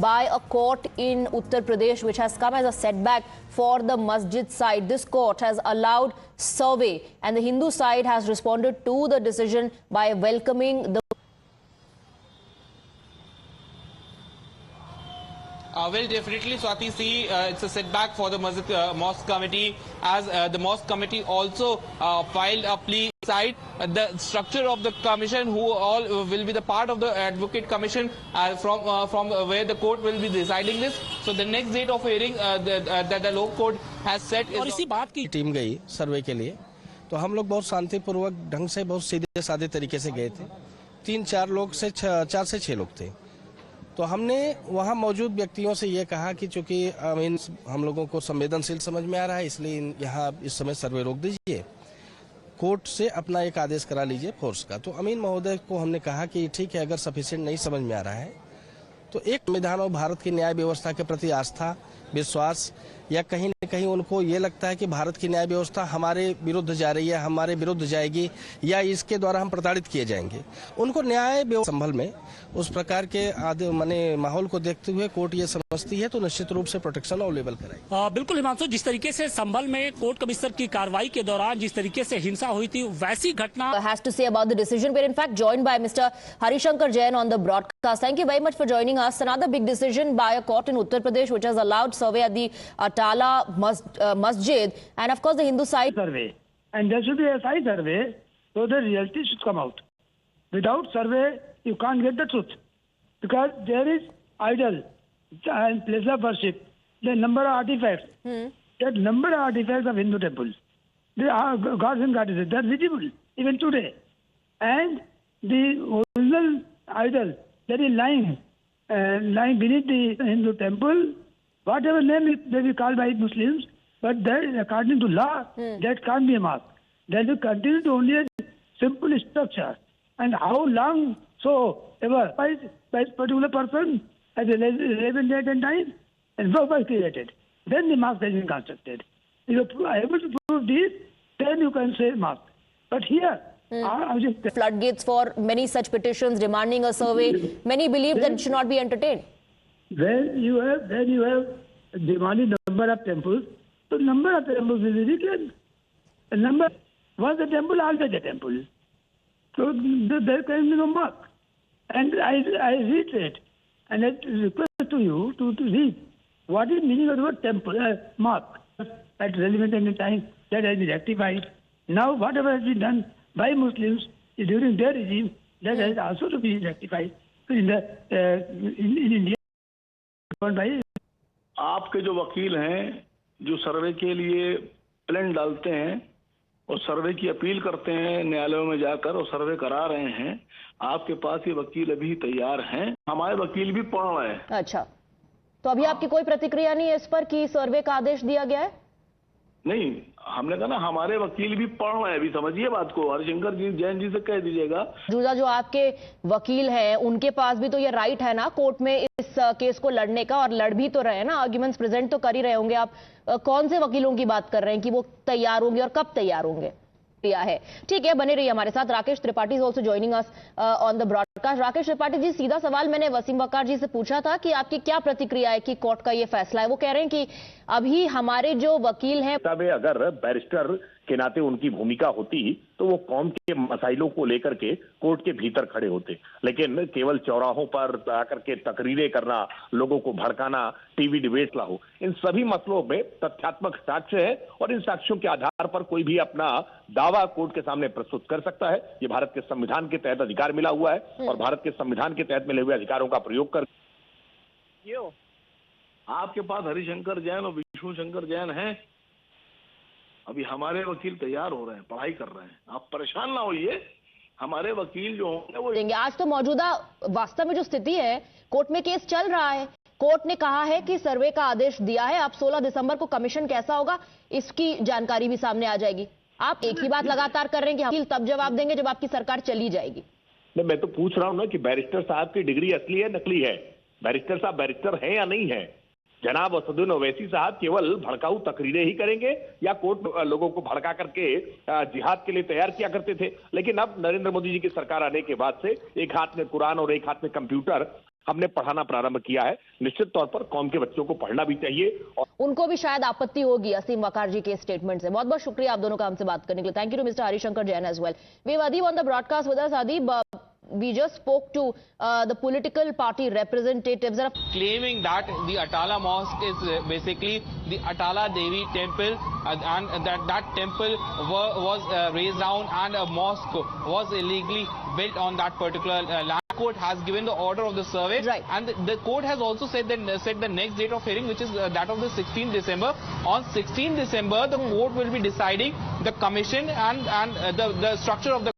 by a court in Uttar Pradesh, which has come as a setback for the masjid side. This court has allowed survey, and the Hindu side has responded to the decision by welcoming the Well, definitely, Swati, see, it's a setback for the mosque committee, as the mosque committee also filed a plea side. The structure of the commission, who all will be the part of the advocate commission from where the court will be deciding this. So the next date of hearing that the low court has set. और इसी बात की team गई सर्वे के लिए, तो हम लोग बहुत शांतिपूर्वक ढंग से, बहुत सीधे साधे तरीके से गए थे। 4 से 6 लोग थे। तो हमने वहां मौजूद व्यक्तियों से ये कहा कि चूंकि हम लोगों को संवेदनशील समझ में आ रहा है, इसलिए यहाँ इस समय सर्वे रोक दीजिए, कोर्ट से अपना एक आदेश करा लीजिए फोर्स का। तो अमीन महोदय को हमने कहा कि ठीक है, अगर सफिशिएंट नहीं समझ में आ रहा है तो एक संविधान और भारत की न्याय व्यवस्था के प्रति आस्था, विश्वास, या कहीं न कहीं उनको ये लगता है कि भारत की न्याय व्यवस्था हमारे विरुद्ध जा रही है, हमारे विरुद्ध जाएगी, या इसके द्वारा हम प्रताड़ित किए जाएंगे, उनको न्याय संभल में उस प्रकार के माहौल को देखते हुए कोर्ट ये समझती है तो निश्चित रूप से प्रोटेक्शन अवेलेबल कराएगी। बिल्कुल हिमांशु, जिस तरीके से संभल में कोर्ट कमिश्नर की कार्रवाई के दौरान जिस तरीके से हिंसा हुई थी, वैसी घटना has to say about the decision. We're in fact joined by Mr. Harishankar Jain on the broadcast. Thank you very much for joining us. Another big decision by a court in Uttar Pradesh which has allowed survey at the Atala Masjid, and of course the Hindu side survey, and there should be a side survey so the reality should come out. Without survey you can't get the truth, because there is idol and place of worship, the number of artifacts, that number of artifacts of Hindu temples, the gods and goddesses, they are visible even today, and the original idol that is lying beneath the Hindu temple, whatever name they will call by Muslims, but that, according to law, that can't be a mosque. That will continue to only a simple structure. And how long so ever by a particular person at a relevant date and time, and what was created. Then the mosque has been constructed. If you are able to prove this, then you can say mosque. But here, floodgates for many such petitions demanding a survey. Many believe that it should not be entertained. When you have demanded number of temples, so number of temples is ridiculous. The number, once a temple, always a temple. So there can be no mosque. And I reiterate, and I request to you to read what is meaning of the word temple, mosque. At relevant time, that has been rectified. Now whatever has been done by Muslims during their regime, that has also to be rectified. So in India, आपके जो वकील हैं, जो सर्वे के लिए plan डालते हैं और सर्वे की अपील करते हैं न्यायालयों में जाकर और सर्वे करा रहे हैं, आपके पास ये वकील अभी तैयार हैं, हमारे वकील भी पढ़ रहे हैं। अच्छा, तो अभी आपकी कोई प्रतिक्रिया नहीं है इस पर कि सर्वे का आदेश दिया गया है? नहीं, हमने कहा ना हमारे वकील भी पढ़ रहे हैं, अभी समझिए बात को। हरिशंकर जी जैन जी से कह दीजिएगा। जो आपके वकील हैं, उनके पास भी तो ये राइट है ना कोर्ट में इस केस को लड़ने का, और लड़ भी तो रहे हैं ना, आर्ग्यूमेंट्स प्रेजेंट तो कर ही रहे होंगे। आप कौन से वकीलों की बात कर रहे हैं कि वो तैयार होंगे और कब तैयार होंगे? है ठीक है, बने रहिए हमारे साथ। Rakesh Tripathi is also joining us on the broadcast. Rakesh Tripathi ji, सीधा सवाल मैंने वसीम वकार जी से पूछा था कि आपकी क्या प्रतिक्रिया है कि कोर्ट का ये फैसला है। वो कह रहे हैं कि अभी हमारे जो वकील हैं, अगर बैरिस्टर के नाते उनकी भूमिका होती तो वो कौम के मसाइलों को लेकर के कोर्ट के भीतर खड़े होते, लेकिन केवल चौराहों पर आकर के तकरीरें करना, लोगों को भड़काना, टीवी डिबेट ला हो, इन सभी मसलों में तथ्यात्मक साक्ष्य है और इन साक्ष्यों के आधार पर कोई भी अपना दावा कोर्ट के सामने प्रस्तुत कर सकता है। ये भारत के संविधान के तहत अधिकार मिला हुआ है और भारत के संविधान के तहत मिले हुए अधिकारों का प्रयोग कर। आपके पास हरिशंकर जैन और विष्णु शंकर जैन हैं, अभी हमारे वकील तैयार हो रहे हैं, पढ़ाई कर रहे हैं, आप परेशान ना होइए। हमारे वकील जो होंगे वो देंगे। आज तो मौजूदा वास्तव में जो स्थिति है, कोर्ट में केस चल रहा है, कोर्ट ने कहा है कि सर्वे का आदेश दिया है। अब 16 दिसंबर को कमीशन कैसा होगा इसकी जानकारी भी सामने आ जाएगी। आप एक ही बात लगातार कर रहे हैं कि वकील तब जवाब देंगे जब आपकी सरकार चली जाएगी। नहीं, मैं तो पूछ रहा हूं ना कि बैरिस्टर साहब की डिग्री असली है नकली है? बैरिस्टर साहब बैरिस्टर हैं या नहीं है? जनाब असदुद्दीन ओवैसी साहब केवल भड़काऊ तकरीरें ही करेंगे या कोर्ट लोगों को भड़का करके जिहाद के लिए तैयार किया करते थे? लेकिन अब नरेंद्र मोदी जी की सरकार आने के बाद से एक हाथ में कुरान और एक हाथ में कंप्यूटर हमने पढ़ाना प्रारंभ किया है। निश्चित तौर पर कौम के बच्चों को पढ़ना भी चाहिए। और उनको भी शायद आपत्ति होगी असीम वकार जी के स्टेटमेंट से। बहुत बहुत शुक्रिया आप दोनों का हमसे बात करने के लिए। Thank you to mister Harishankar Jain as well. We have Adib on the broadcast with us. Adib, we just spoke to the political party representatives claiming that the Atala Mosque is basically the Atala Devi temple and that temple was razed down and a mosque was illegally built on that particular land. Court has given the order of the survey, right, and the court has also said the next date of hearing, which is that of the 16th December. On 16th December, the court will be deciding the commission and the structure of the